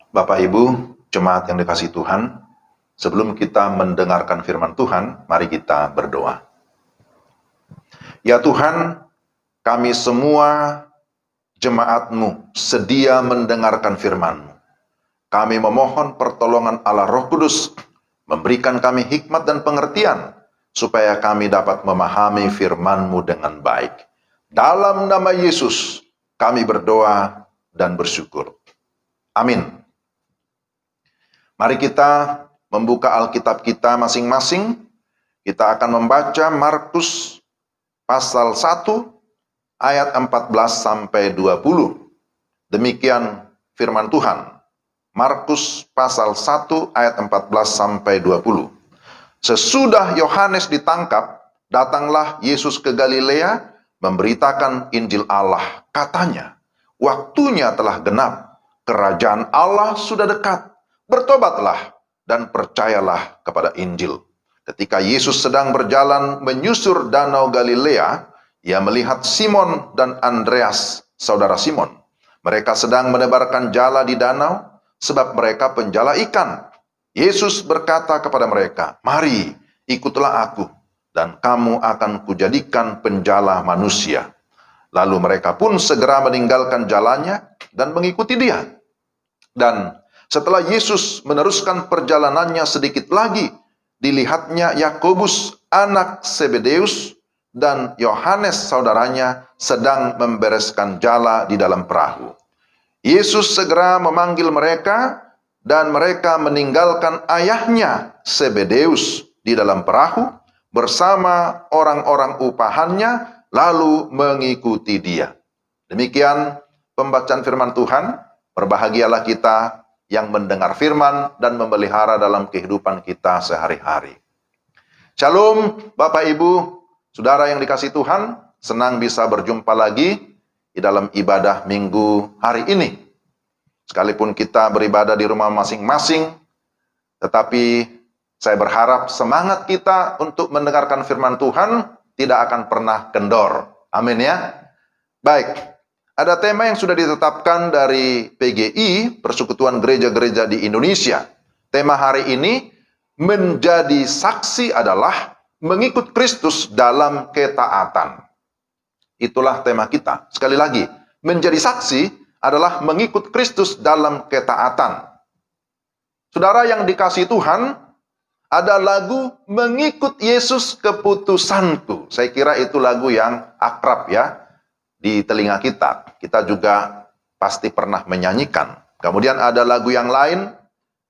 Bapak Ibu, jemaat yang dikasihi Tuhan, sebelum kita mendengarkan firman Tuhan, mari kita berdoa. Ya Tuhan, kami semua jemaat-Mu sedia mendengarkan firman-Mu. Kami memohon pertolongan Allah Roh Kudus, memberikan kami hikmat dan pengertian, supaya kami dapat memahami firman-Mu dengan baik. Dalam nama Yesus, kami berdoa dan bersyukur. Amin. Mari kita membuka Alkitab kita masing-masing. Kita akan membaca Markus pasal 1 ayat 14 sampai 20. Demikian firman Tuhan. Markus pasal 1 ayat 14 sampai 20. Sesudah Yohanes ditangkap, datanglah Yesus ke Galilea memberitakan Injil Allah. Katanya, waktunya telah genap, kerajaan Allah sudah dekat. Bertobatlah dan percayalah kepada Injil. Ketika Yesus sedang berjalan menyusur danau Galilea, ia melihat Simon dan Andreas, saudara Simon. Mereka sedang menebarkan jala di danau, sebab mereka penjala ikan. Yesus berkata kepada mereka, "Mari, ikutlah aku, dan kamu akan kujadikan penjala manusia." Lalu mereka pun segera meninggalkan jalannya dan mengikuti dia. Dan setelah Yesus meneruskan perjalanannya sedikit lagi, dilihatnya Yakobus anak Zebedeus dan Yohanes saudaranya sedang membereskan jala di dalam perahu. Yesus segera memanggil mereka dan mereka meninggalkan ayahnya Zebedeus di dalam perahu bersama orang-orang upahannya lalu mengikuti dia. Demikian pembacaan firman Tuhan. Berbahagialah kita yang mendengar firman dan memelihara dalam kehidupan kita sehari-hari. Shalom Bapak Ibu, Saudara yang dikasihi Tuhan, senang bisa berjumpa lagi di dalam ibadah minggu hari ini. Sekalipun kita beribadah di rumah masing-masing, tetapi saya berharap semangat kita untuk mendengarkan firman Tuhan tidak akan pernah kendor. Amin ya. Baik. Ada tema yang sudah ditetapkan dari PGI, Persekutuan Gereja-Gereja di Indonesia. Tema hari ini, menjadi saksi adalah mengikut Kristus dalam ketaatan. Itulah tema kita. Sekali lagi, menjadi saksi adalah mengikut Kristus dalam ketaatan. Saudara yang dikasihi Tuhan, ada lagu Mengikut Yesus Keputusanku. Saya kira itu lagu yang akrab ya di telinga kita. Kita juga pasti pernah menyanyikan. Kemudian ada lagu yang lain,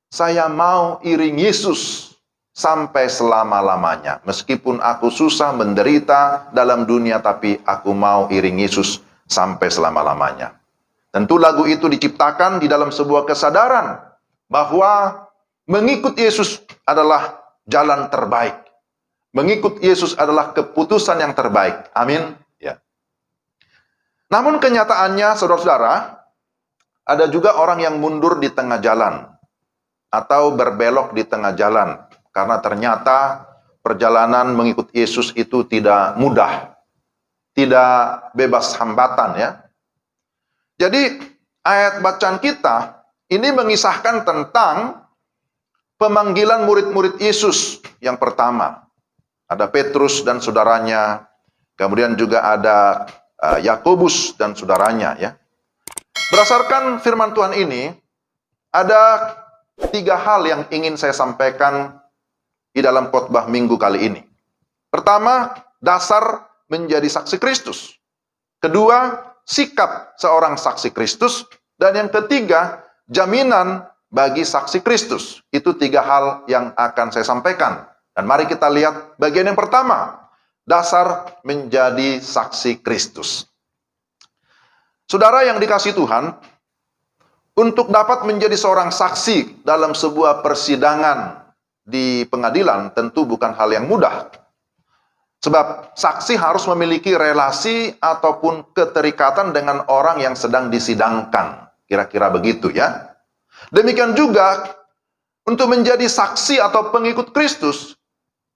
Saya mau iring Yesus sampai selama-lamanya. Meskipun aku susah menderita dalam dunia, tapi aku mau iring Yesus sampai selama-lamanya. Tentu lagu itu diciptakan di dalam sebuah kesadaran bahwa mengikut Yesus adalah jalan terbaik. Mengikut Yesus adalah keputusan yang terbaik. Amin. Namun kenyataannya, saudara-saudara, ada juga orang yang mundur di tengah jalan atau berbelok di tengah jalan karena ternyata perjalanan mengikut Yesus itu tidak mudah, tidak bebas hambatan ya. Jadi ayat bacaan kita ini mengisahkan tentang pemanggilan murid-murid Yesus yang pertama. Ada Petrus dan saudaranya, kemudian juga ada Yakobus dan saudaranya ya. Berdasarkan firman Tuhan ini, ada 3 hal yang ingin saya sampaikan di dalam khotbah minggu kali ini. Pertama, dasar menjadi saksi Kristus. Kedua, sikap seorang saksi Kristus. Dan yang ketiga, jaminan bagi saksi Kristus. Itu 3 hal yang akan saya sampaikan. Dan mari kita lihat bagian yang pertama. Dasar menjadi saksi Kristus. Saudara yang dikasihi Tuhan, untuk dapat menjadi seorang saksi dalam sebuah persidangan di pengadilan tentu bukan hal yang mudah. Sebab saksi harus memiliki relasi ataupun keterikatan dengan orang yang sedang disidangkan. Kira-kira begitu ya. Demikian juga untuk menjadi saksi atau pengikut Kristus,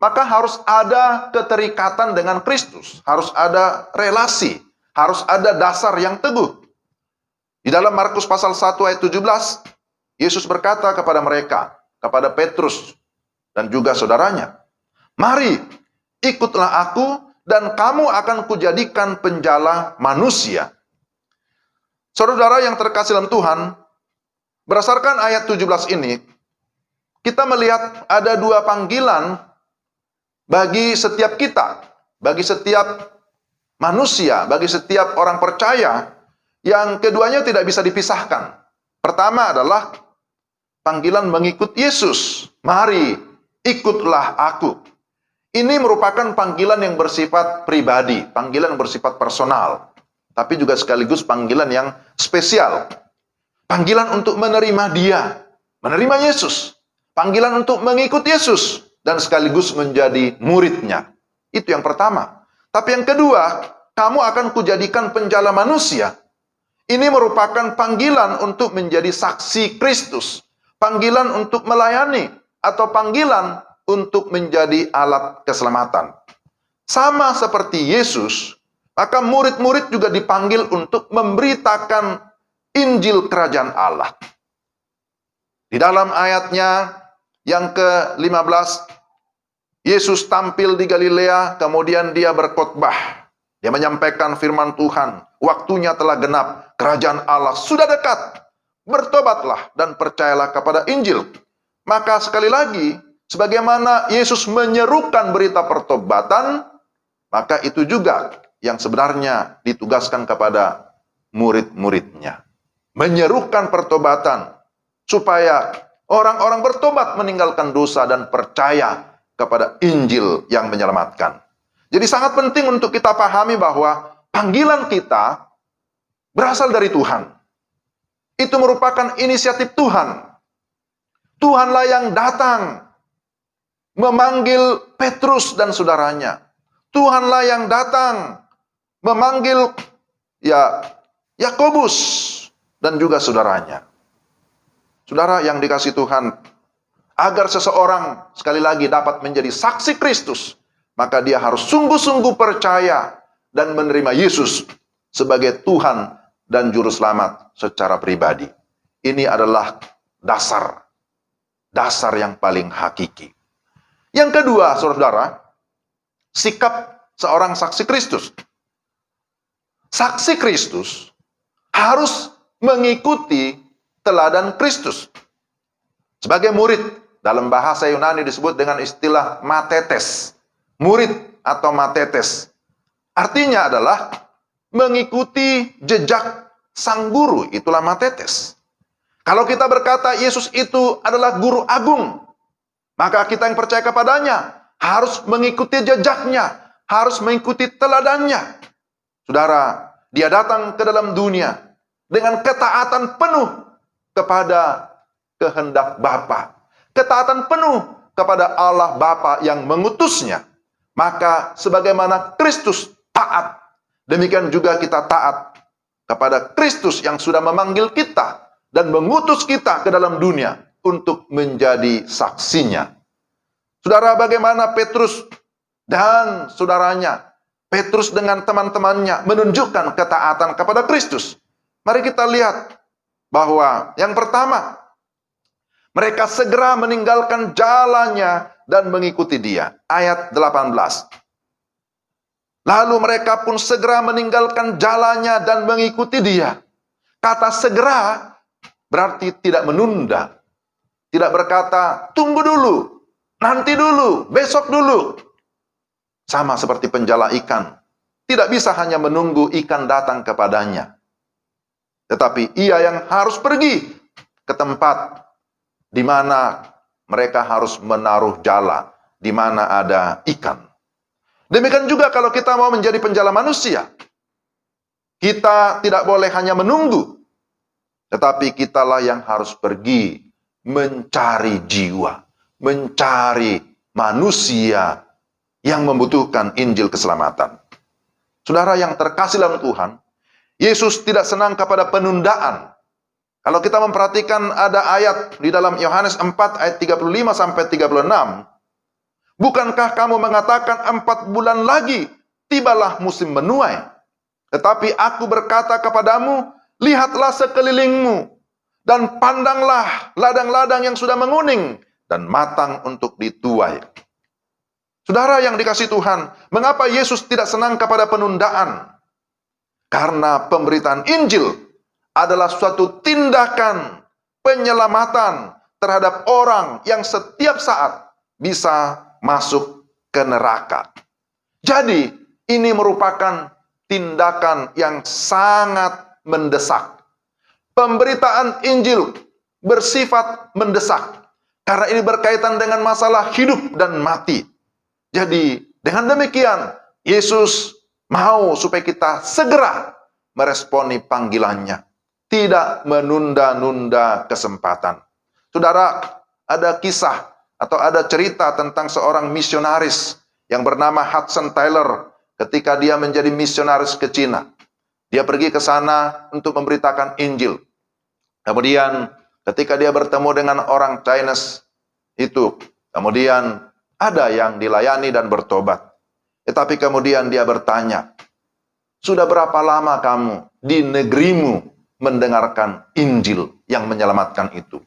maka harus ada keterikatan dengan Kristus, harus ada relasi, harus ada dasar yang teguh. Di dalam Markus pasal 1 ayat 17, Yesus berkata kepada mereka, kepada Petrus dan juga saudaranya, "Mari, ikutlah aku dan kamu akan kujadikan penjala manusia." Saudara yang terkasih dalam Tuhan, berdasarkan ayat 17 ini, kita melihat ada dua panggilan bagi setiap kita, bagi setiap manusia, bagi setiap orang percaya, yang keduanya tidak bisa dipisahkan. Pertama adalah panggilan mengikut Yesus. Mari, ikutlah aku. Ini merupakan panggilan yang bersifat pribadi, panggilan yang bersifat personal, tapi juga sekaligus panggilan yang spesial. Panggilan untuk menerima Dia, menerima Yesus. Panggilan untuk mengikut Yesus dan sekaligus menjadi muridnya. Itu yang pertama. Tapi yang kedua, kamu akan kujadikan penjala manusia. Ini merupakan panggilan untuk menjadi saksi Kristus. Panggilan untuk melayani atau panggilan untuk menjadi alat keselamatan. Sama seperti Yesus, maka murid-murid juga dipanggil untuk memberitakan Injil Kerajaan Allah. Di dalam ayatnya yang ke-15, Yesus tampil di Galilea, kemudian dia berkhotbah. Dia menyampaikan firman Tuhan, waktunya telah genap, kerajaan Allah sudah dekat. Bertobatlah dan percayalah kepada Injil. Maka sekali lagi, sebagaimana Yesus menyerukan berita pertobatan, maka itu juga yang sebenarnya ditugaskan kepada murid-muridnya. Menyerukan pertobatan, supaya orang-orang bertobat meninggalkan dosa dan percaya kepada Injil yang menyelamatkan. Jadi sangat penting untuk kita pahami bahwa panggilan kita berasal dari Tuhan. Itu merupakan inisiatif Tuhan. Tuhanlah yang datang memanggil Petrus dan saudaranya. Tuhanlah yang datang memanggil Yakobus dan juga saudaranya. Saudara yang dikasihi Tuhan, agar seseorang sekali lagi dapat menjadi saksi Kristus, maka dia harus sungguh-sungguh percaya dan menerima Yesus sebagai Tuhan dan Juru Selamat secara pribadi. Ini adalah dasar yang paling hakiki. Yang kedua, saudara, sikap seorang saksi Kristus. Saksi Kristus harus mengikuti teladan Kristus. Sebagai murid, dalam bahasa Yunani disebut dengan istilah matetes. Murid atau matetes. Artinya adalah mengikuti jejak sang guru, itulah matetes. Kalau kita berkata Yesus itu adalah guru agung, maka kita yang percaya kepadanya harus mengikuti jejaknya, harus mengikuti teladannya. Saudara, dia datang ke dalam dunia dengan ketaatan penuh kepada kehendak Bapa, ketaatan penuh kepada Allah Bapa yang mengutusnya. Maka sebagaimana Kristus taat, demikian juga kita taat kepada Kristus yang sudah memanggil kita dan mengutus kita ke dalam dunia untuk menjadi saksinya. Saudara, bagaimana Petrus dan saudaranya, Petrus dengan teman-temannya menunjukkan ketaatan kepada Kristus. Mari kita lihat bahwa yang pertama, mereka segera meninggalkan jalannya dan mengikuti dia. Ayat 18. Lalu mereka pun segera meninggalkan jalannya dan mengikuti dia. Kata segera berarti tidak menunda. Tidak berkata, tunggu dulu, nanti dulu, besok dulu. Sama seperti penjala ikan. Tidak bisa hanya menunggu ikan datang kepadanya. Tetapi ia yang harus pergi ke tempat di mana mereka harus menaruh jala, di mana ada ikan. Demikian juga kalau kita mau menjadi penjala manusia. Kita tidak boleh hanya menunggu, tetapi kitalah yang harus pergi mencari jiwa, mencari manusia yang membutuhkan Injil keselamatan. Saudara yang terkasih dalam Tuhan, Yesus tidak senang kepada penundaan. Kalau kita memperhatikan ada ayat di dalam Yohanes 4 ayat 35 sampai 36, Bukankah kamu mengatakan 4 bulan lagi tibalah musim menuai? Tetapi aku berkata kepadamu, lihatlah sekelilingmu, dan pandanglah ladang-ladang yang sudah menguning dan matang untuk dituai. Saudara yang dikasihi Tuhan, mengapa Yesus tidak senang kepada penundaan? Karena pemberitaan Injil adalah suatu tindakan penyelamatan terhadap orang yang setiap saat bisa masuk ke neraka. Jadi, ini merupakan tindakan yang sangat mendesak. Pemberitaan Injil bersifat mendesak, karena ini berkaitan dengan masalah hidup dan mati. Jadi, dengan demikian, Yesus mau supaya kita segera meresponi panggilannya, tidak menunda-nunda kesempatan. Saudara, ada kisah atau ada cerita tentang seorang misionaris yang bernama Hudson Taylor ketika dia menjadi misionaris ke Cina. Dia pergi ke sana untuk memberitakan Injil. Kemudian ketika dia bertemu dengan orang Chinese itu, kemudian ada yang dilayani dan bertobat. Tetapi kemudian dia bertanya, sudah berapa lama kamu di negerimu mendengarkan Injil yang menyelamatkan itu?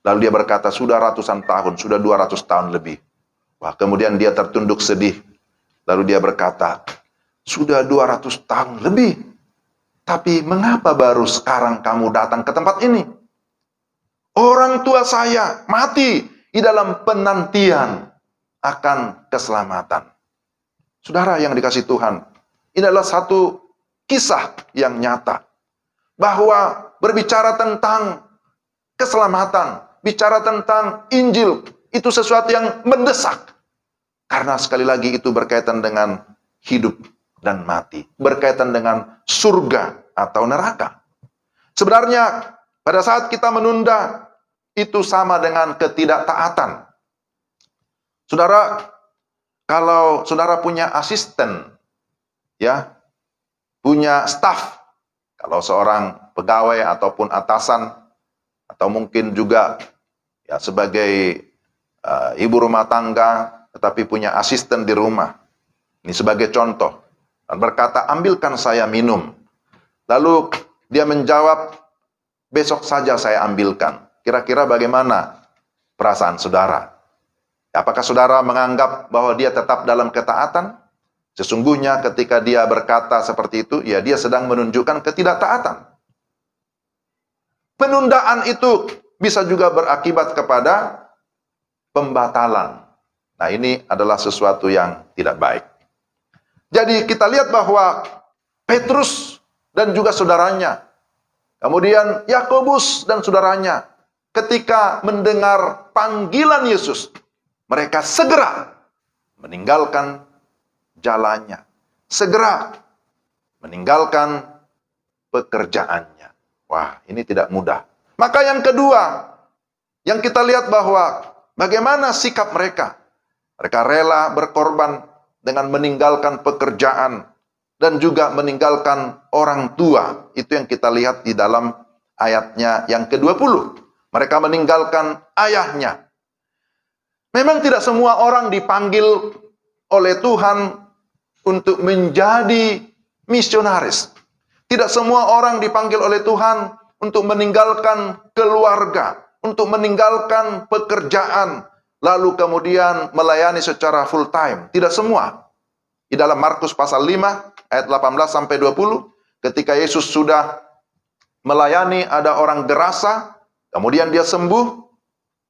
Lalu dia berkata, sudah ratusan tahun, sudah 200 tahun lebih. Wah, kemudian dia tertunduk sedih. Lalu dia berkata, sudah 200 tahun lebih. Tapi mengapa baru sekarang kamu datang ke tempat ini? Orang tua saya mati di dalam penantian akan keselamatan. Saudara yang dikasihi Tuhan, ini adalah satu kisah yang nyata. Bahwa berbicara tentang keselamatan, bicara tentang Injil, itu sesuatu yang mendesak. Karena sekali lagi itu berkaitan dengan hidup dan mati. Berkaitan dengan surga atau neraka. Sebenarnya pada saat kita menunda, itu sama dengan ketidaktaatan. Saudara, kalau saudara punya asisten, ya, punya staf, kalau seorang pegawai ataupun atasan, atau mungkin juga ya sebagai ibu rumah tangga, tetapi punya asisten di rumah. Ini sebagai contoh. Dan berkata, ambilkan saya minum. Lalu dia menjawab, besok saja saya ambilkan. Kira-kira bagaimana perasaan saudara? Apakah saudara menganggap bahwa dia tetap dalam ketaatan? Sesungguhnya ketika dia berkata seperti itu, ya dia sedang menunjukkan ketidaktaatan. Penundaan itu bisa juga berakibat kepada pembatalan. Nah, ini adalah sesuatu yang tidak baik. Jadi kita lihat bahwa Petrus dan juga saudaranya, kemudian Yakobus dan saudaranya, ketika mendengar panggilan Yesus, mereka segera meninggalkan jalannya, segera meninggalkan pekerjaannya. Wah, ini tidak mudah. Maka yang kedua, yang kita lihat bahwa bagaimana sikap mereka. Mereka rela berkorban dengan meninggalkan pekerjaan dan juga meninggalkan orang tua. Itu yang kita lihat di dalam ayatnya yang ke-20. Mereka meninggalkan ayahnya. Memang tidak semua orang dipanggil oleh Tuhan untuk menjadi misionaris. Tidak semua orang dipanggil oleh Tuhan untuk meninggalkan keluarga, untuk meninggalkan pekerjaan, lalu kemudian melayani secara full time. Tidak semua. Di dalam Markus pasal 5 ayat 18 sampai 20, ketika Yesus sudah melayani ada orang gerasa, kemudian dia sembuh,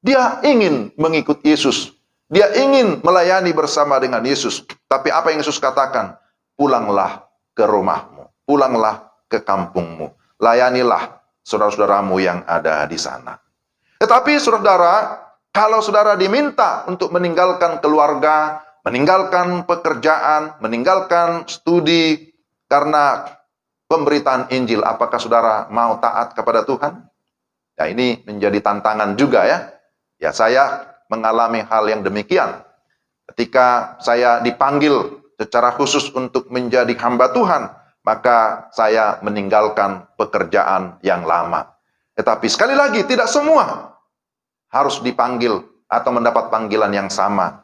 dia ingin mengikut Yesus. Dia ingin melayani bersama dengan Yesus. Tapi apa yang Yesus katakan? Pulanglah ke rumahmu, pulanglah ke kampungmu, layanilah saudara-saudaramu yang ada di sana. Tetapi saudara, kalau saudara diminta untuk meninggalkan keluarga, meninggalkan pekerjaan, meninggalkan studi karena pemberitaan Injil, apakah saudara mau taat kepada Tuhan? Ya, ini menjadi tantangan juga ya. Ya, saya mengalami hal yang demikian. Ketika saya dipanggil secara khusus untuk menjadi hamba Tuhan, maka saya meninggalkan pekerjaan yang lama. Tetapi sekali lagi, tidak semua harus dipanggil atau mendapat panggilan yang sama.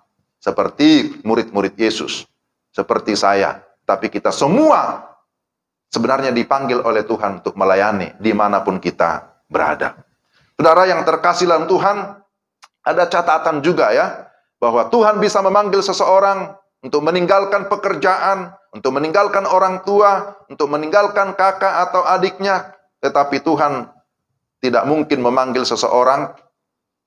seperti murid-murid Yesus, seperti saya. Tapi kita semua sebenarnya dipanggil oleh Tuhan untuk melayani dimanapun kita berada. Saudara yang terkasih dalam Tuhan, ada catatan juga ya, bahwa Tuhan bisa memanggil seseorang untuk meninggalkan pekerjaan, untuk meninggalkan orang tua, untuk meninggalkan kakak atau adiknya. Tetapi Tuhan tidak mungkin memanggil seseorang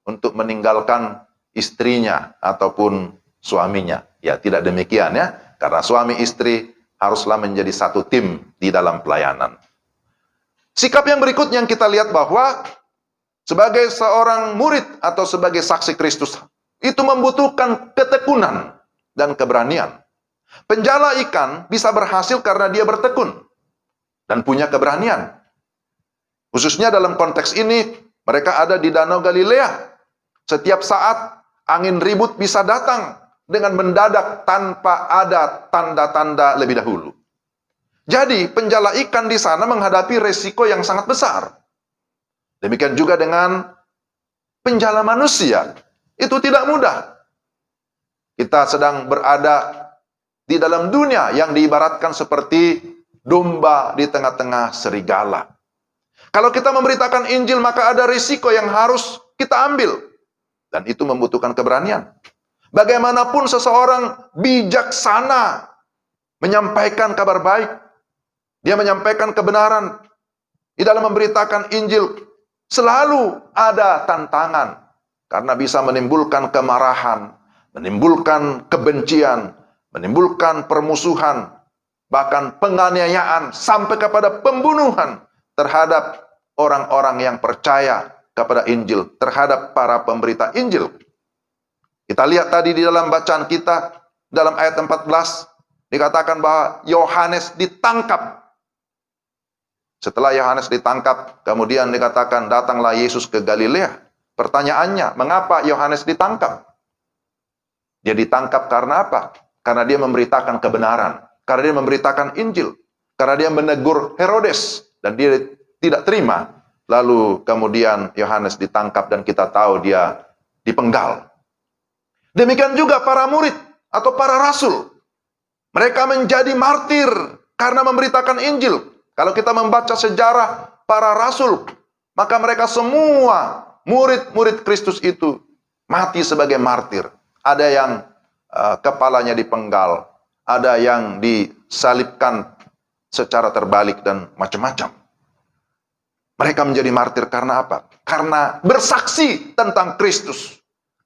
untuk meninggalkan istrinya ataupun suaminya. Ya, tidak demikian ya. Karena suami istri haruslah menjadi satu tim di dalam pelayanan. Sikap yang berikutnya yang kita lihat bahwa sebagai seorang murid atau sebagai saksi Kristus, itu membutuhkan ketekunan dan keberanian. Penjala ikan bisa berhasil karena dia bertekun dan punya keberanian. Khususnya dalam konteks ini, mereka ada di Danau Galilea. Setiap saat angin ribut bisa datang dengan mendadak tanpa ada tanda-tanda lebih dahulu. Jadi penjala ikan di sana menghadapi resiko yang sangat besar. Demikian juga dengan penjala manusia. Itu tidak mudah. Kita sedang berada di dalam dunia yang diibaratkan seperti domba di tengah-tengah serigala. Kalau kita memberitakan Injil, maka ada risiko yang harus kita ambil. Dan itu membutuhkan keberanian. Bagaimanapun seseorang bijaksana menyampaikan kabar baik, dia menyampaikan kebenaran di dalam memberitakan Injil, selalu ada tantangan. Karena bisa menimbulkan kemarahan, menimbulkan kebencian, menimbulkan permusuhan, bahkan penganiayaan, sampai kepada pembunuhan terhadap orang-orang yang percaya kepada Injil, terhadap para pemberita Injil. Kita lihat tadi di dalam bacaan kita, dalam ayat 14, dikatakan bahwa Yohanes ditangkap. Setelah Yohanes ditangkap, kemudian dikatakan datanglah Yesus ke Galilea. Pertanyaannya, mengapa Yohanes ditangkap? Dia ditangkap karena apa? Karena dia memberitakan kebenaran, karena dia memberitakan Injil, karena dia menegur Herodes, dan dia tidak terima. Lalu kemudian Yohanes ditangkap dan kita tahu dia dipenggal. Demikian juga para murid atau para rasul. Mereka menjadi martir karena memberitakan Injil. Kalau kita membaca sejarah para rasul, maka mereka semua murid-murid Kristus itu mati sebagai martir. Ada yang kepalanya dipenggal, ada yang disalibkan secara terbalik dan macam-macam. Mereka menjadi martir karena apa? Karena bersaksi tentang Kristus.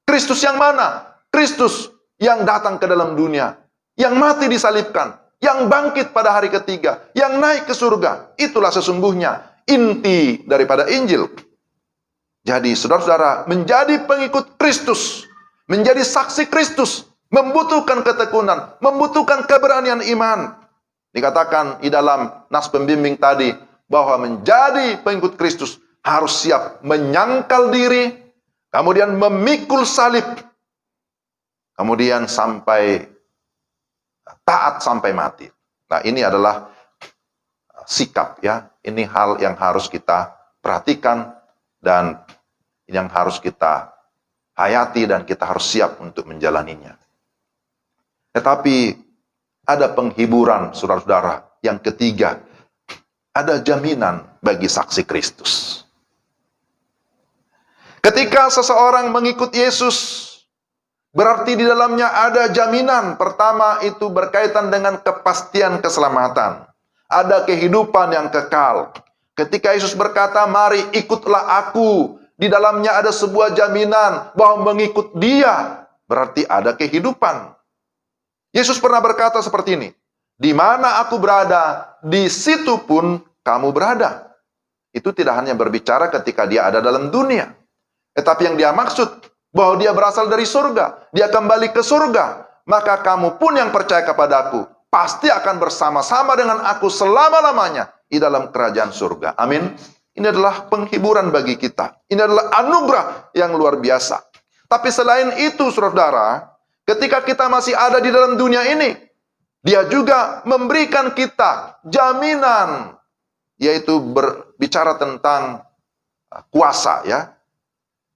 Kristus yang mana? Kristus yang datang ke dalam dunia, yang mati disalibkan, yang bangkit pada hari ketiga, yang naik ke surga. Itulah sesungguhnya inti daripada Injil. Jadi saudara-saudara, menjadi pengikut Kristus, menjadi saksi Kristus, membutuhkan ketekunan, membutuhkan keberanian iman. Dikatakan di dalam nas pembimbing tadi, bahwa menjadi pengikut Kristus harus siap menyangkal diri, kemudian memikul salib, kemudian sampai taat sampai mati. Nah, ini adalah sikap ya. Ini hal yang harus kita perhatikan dan yang harus kita hayati dan kita harus siap untuk menjalaninya. Tetapi ada penghiburan saudara-saudara yang ketiga. Ada jaminan bagi saksi Kristus. Ketika seseorang mengikut Yesus, berarti di dalamnya ada jaminan. Pertama itu berkaitan dengan kepastian keselamatan. Ada kehidupan yang kekal. Ketika Yesus berkata, mari ikutlah aku. Di dalamnya ada sebuah jaminan bahwa mengikut dia berarti ada kehidupan. Yesus pernah berkata seperti ini, di mana aku berada, di situ pun kamu berada. Itu tidak hanya berbicara ketika dia ada dalam dunia. Tetapi yang dia maksud, bahwa dia berasal dari surga. Dia kembali ke surga. Maka kamu pun yang percaya kepadaku, pasti akan bersama-sama dengan aku selama-lamanya di dalam kerajaan surga. Amin. Ini adalah penghiburan bagi kita. Ini adalah anugerah yang luar biasa. Tapi selain itu, saudara, ketika kita masih ada di dalam dunia ini, dia juga memberikan kita jaminan, yaitu berbicara tentang kuasa ya.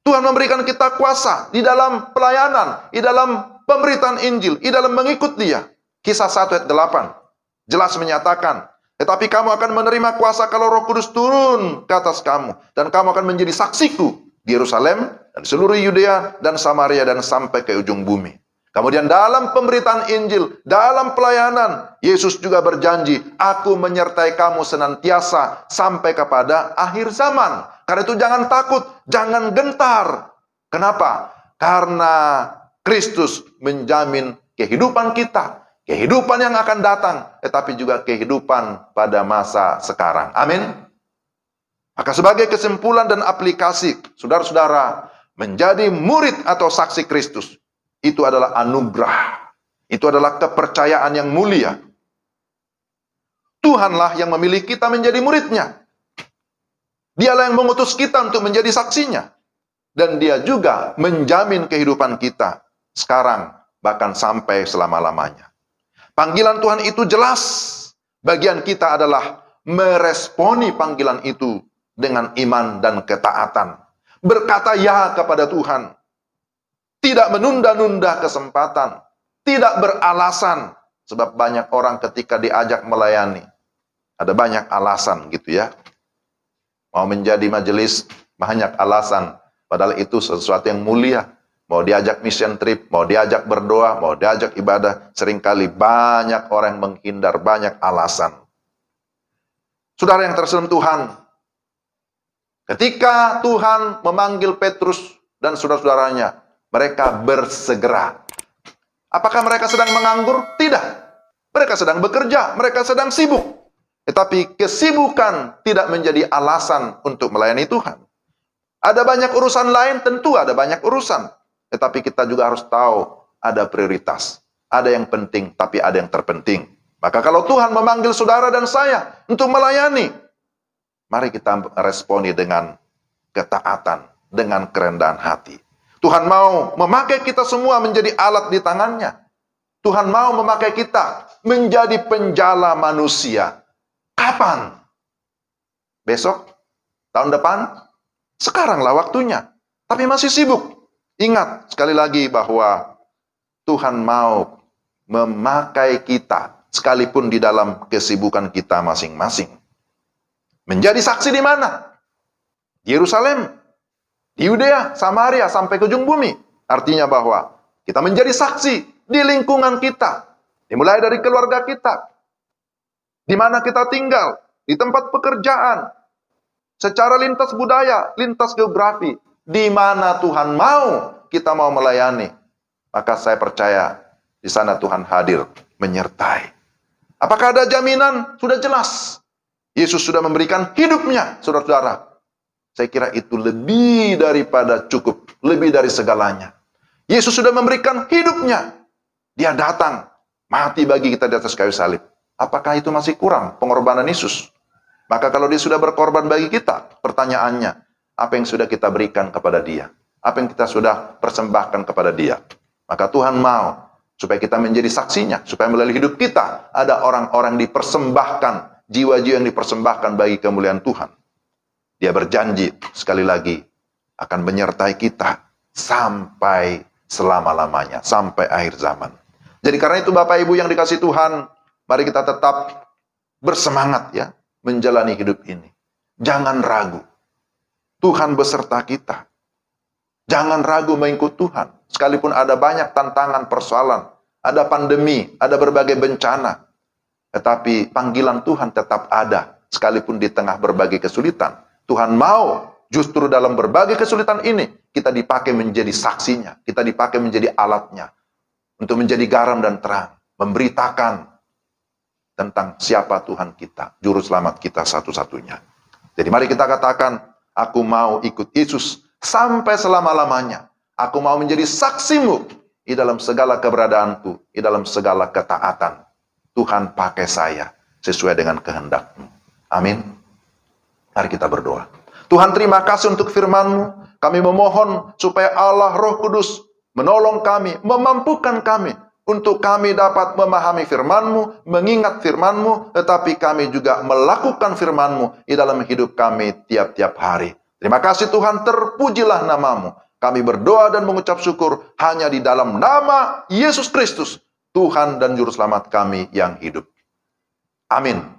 Tuhan memberikan kita kuasa di dalam pelayanan, di dalam pemberitaan Injil, di dalam mengikut Dia. Kisah 1 ayat 8 jelas menyatakan, tetapi kamu akan menerima kuasa kalau Roh Kudus turun ke atas kamu, dan kamu akan menjadi saksiku di Yerusalem dan seluruh Yudea dan Samaria dan sampai ke ujung bumi. Kemudian dalam pemberitaan Injil, dalam pelayanan, Yesus juga berjanji, aku menyertai kamu senantiasa sampai kepada akhir zaman. Karena itu jangan takut, jangan gentar. Kenapa? Karena Kristus menjamin kehidupan kita, kehidupan yang akan datang, tetapi juga kehidupan pada masa sekarang. Amin. Maka sebagai kesimpulan dan aplikasi, saudara-saudara, menjadi murid atau saksi Kristus, itu adalah anugerah. Itu adalah kepercayaan yang mulia. Tuhanlah yang memilih kita menjadi muridnya. Dialah yang mengutus kita untuk menjadi saksinya. Dan Dia juga menjamin kehidupan kita sekarang, bahkan sampai selama-lamanya. Panggilan Tuhan itu jelas. Bagian kita adalah meresponi panggilan itu dengan iman dan ketaatan. Berkata ya kepada Tuhan. Tidak menunda-nunda kesempatan. Tidak beralasan. Sebab banyak orang ketika diajak melayani, ada banyak alasan gitu ya. Mau menjadi majelis, banyak alasan. Padahal itu sesuatu yang mulia. Mau diajak mission trip, mau diajak berdoa, mau diajak ibadah. Seringkali banyak orang yang menghindar, banyak alasan. Saudara yang tersenyum Tuhan, ketika Tuhan memanggil Petrus dan saudara-saudaranya, mereka bersegera. Apakah mereka sedang menganggur? Tidak. Mereka sedang bekerja, mereka sedang sibuk. Tetapi kesibukan tidak menjadi alasan untuk melayani Tuhan. Ada banyak urusan lain, tentu ada banyak urusan. Tetapi kita juga harus tahu ada prioritas. Ada yang penting, tapi ada yang terpenting. Maka kalau Tuhan memanggil saudara dan saya untuk melayani, mari kita responi dengan ketaatan, dengan kerendahan hati. Tuhan mau memakai kita semua menjadi alat di tangannya. Tuhan mau memakai kita menjadi penjala manusia. Kapan? Besok? Tahun depan? Sekaranglah waktunya. Tapi masih sibuk. Ingat sekali lagi bahwa Tuhan mau memakai kita sekalipun di dalam kesibukan kita masing-masing. Menjadi saksi di mana? Di Yerusalem, di Yudea, Samaria, sampai ke ujung bumi. Artinya bahwa kita menjadi saksi di lingkungan kita. Dimulai dari keluarga kita. Di mana kita tinggal. Di tempat pekerjaan. Secara lintas budaya, lintas geografi. Di mana Tuhan mau, kita mau melayani. Maka saya percaya, di sana Tuhan hadir, menyertai. Apakah ada jaminan? Sudah jelas. Yesus sudah memberikan hidupnya, saudara-saudara. Saya kira itu lebih daripada cukup. Lebih dari segalanya. Yesus sudah memberikan hidupnya. Dia datang. Mati bagi kita di atas kayu salib. Apakah itu masih kurang pengorbanan Yesus? Maka kalau dia sudah berkorban bagi kita, pertanyaannya, apa yang sudah kita berikan kepada dia? Apa yang kita sudah persembahkan kepada dia? Maka Tuhan mau supaya kita menjadi saksinya. Supaya melalui hidup kita, ada orang-orang dipersembahkan. Jiwa-jiwa yang dipersembahkan bagi kemuliaan Tuhan. Dia berjanji sekali lagi akan menyertai kita sampai selama-lamanya, sampai akhir zaman. Jadi karena itu Bapak Ibu yang dikasihi Tuhan, mari kita tetap bersemangat ya menjalani hidup ini. Jangan ragu. Tuhan beserta kita. Jangan ragu mengikut Tuhan. Sekalipun ada banyak tantangan, persoalan, ada pandemi, ada berbagai bencana. Tetapi panggilan Tuhan tetap ada sekalipun di tengah berbagai kesulitan. Tuhan mau justru dalam berbagai kesulitan ini kita dipakai menjadi saksinya, kita dipakai menjadi alatnya untuk menjadi garam dan terang, memberitakan tentang siapa Tuhan kita, juru selamat kita satu-satunya. Jadi mari kita katakan, aku mau ikut Yesus sampai selama-lamanya. Aku mau menjadi saksimu di dalam segala keberadaanku, di dalam segala ketaatan. Tuhan pakai saya sesuai dengan kehendak-Mu. Amin. Mari kita berdoa. Tuhan, terima kasih untuk firman-Mu. Kami memohon supaya Allah Roh Kudus menolong kami, memampukan kami untuk kami dapat memahami firman-Mu, mengingat firman-Mu, tetapi kami juga melakukan firman-Mu di dalam hidup kami tiap-tiap hari. Terima kasih Tuhan, terpujilah nama-Mu. Kami berdoa dan mengucap syukur hanya di dalam nama Yesus Kristus, Tuhan dan Juru Selamat kami yang hidup. Amin.